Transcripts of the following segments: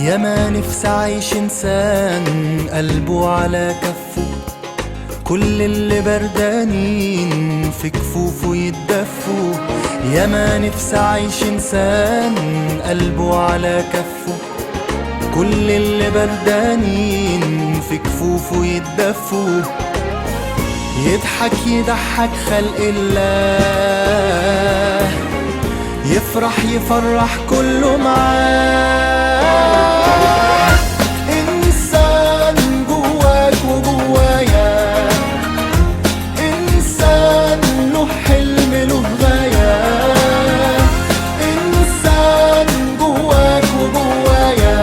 يا ما نفسي أعيش إنسان قلبه على كفه، كل اللي بردانين في كفوفه يتدفوا. يا ما نفسي أعيش إنسان قلبه على كفه، كل اللي بردانين في كفوفه يتدفوا. يضحك يضحك خلق الله، يفرح يفرح كله معاه. إنسان جواك وجوايا، إنسان له حلم له غاية. إنسان جواك وجوايا،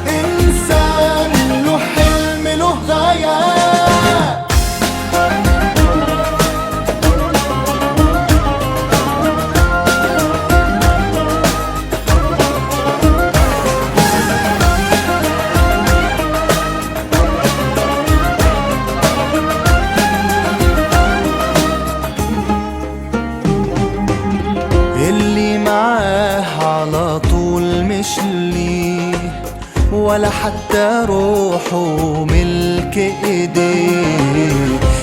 إنسان له حلم له غاية. اللي معاه على طول مش ليه، ولا حتى روحه ملك ايديه.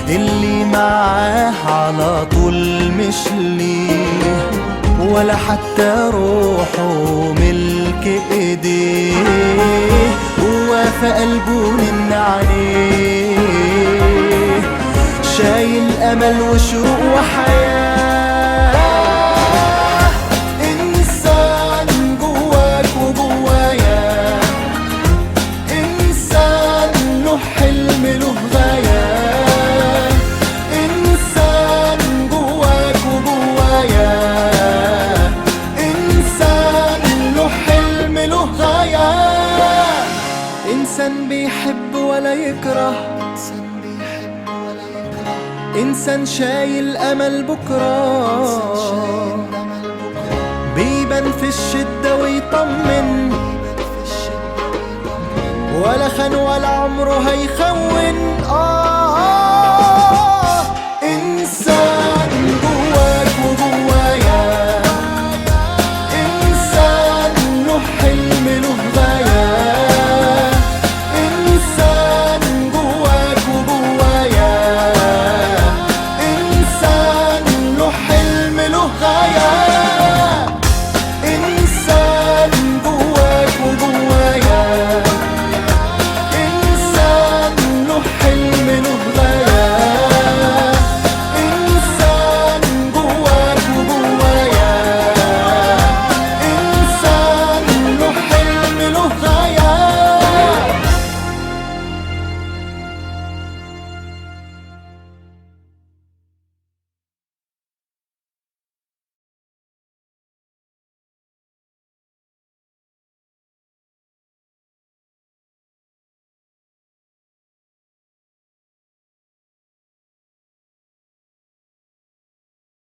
اللي معاه على طول مش ليه، ولا حتى روحه ملك ايديه. هو في قلبه نن عليه، شايل امل وشروق وحياه. حلم له غاية، إنسان جواك وجوايا، إنسان له حلم له غاية. إنسان بيحب ولا يكره، إنسان شايل أمل بكرة، بيبان في الشدة ويطمن، ولا خان ولا عمره هيخون. إنسان جواك وجوايا، إنسان له حلم له غاية. إنسان جواك وجوايا، إنسان له حلم له غاية.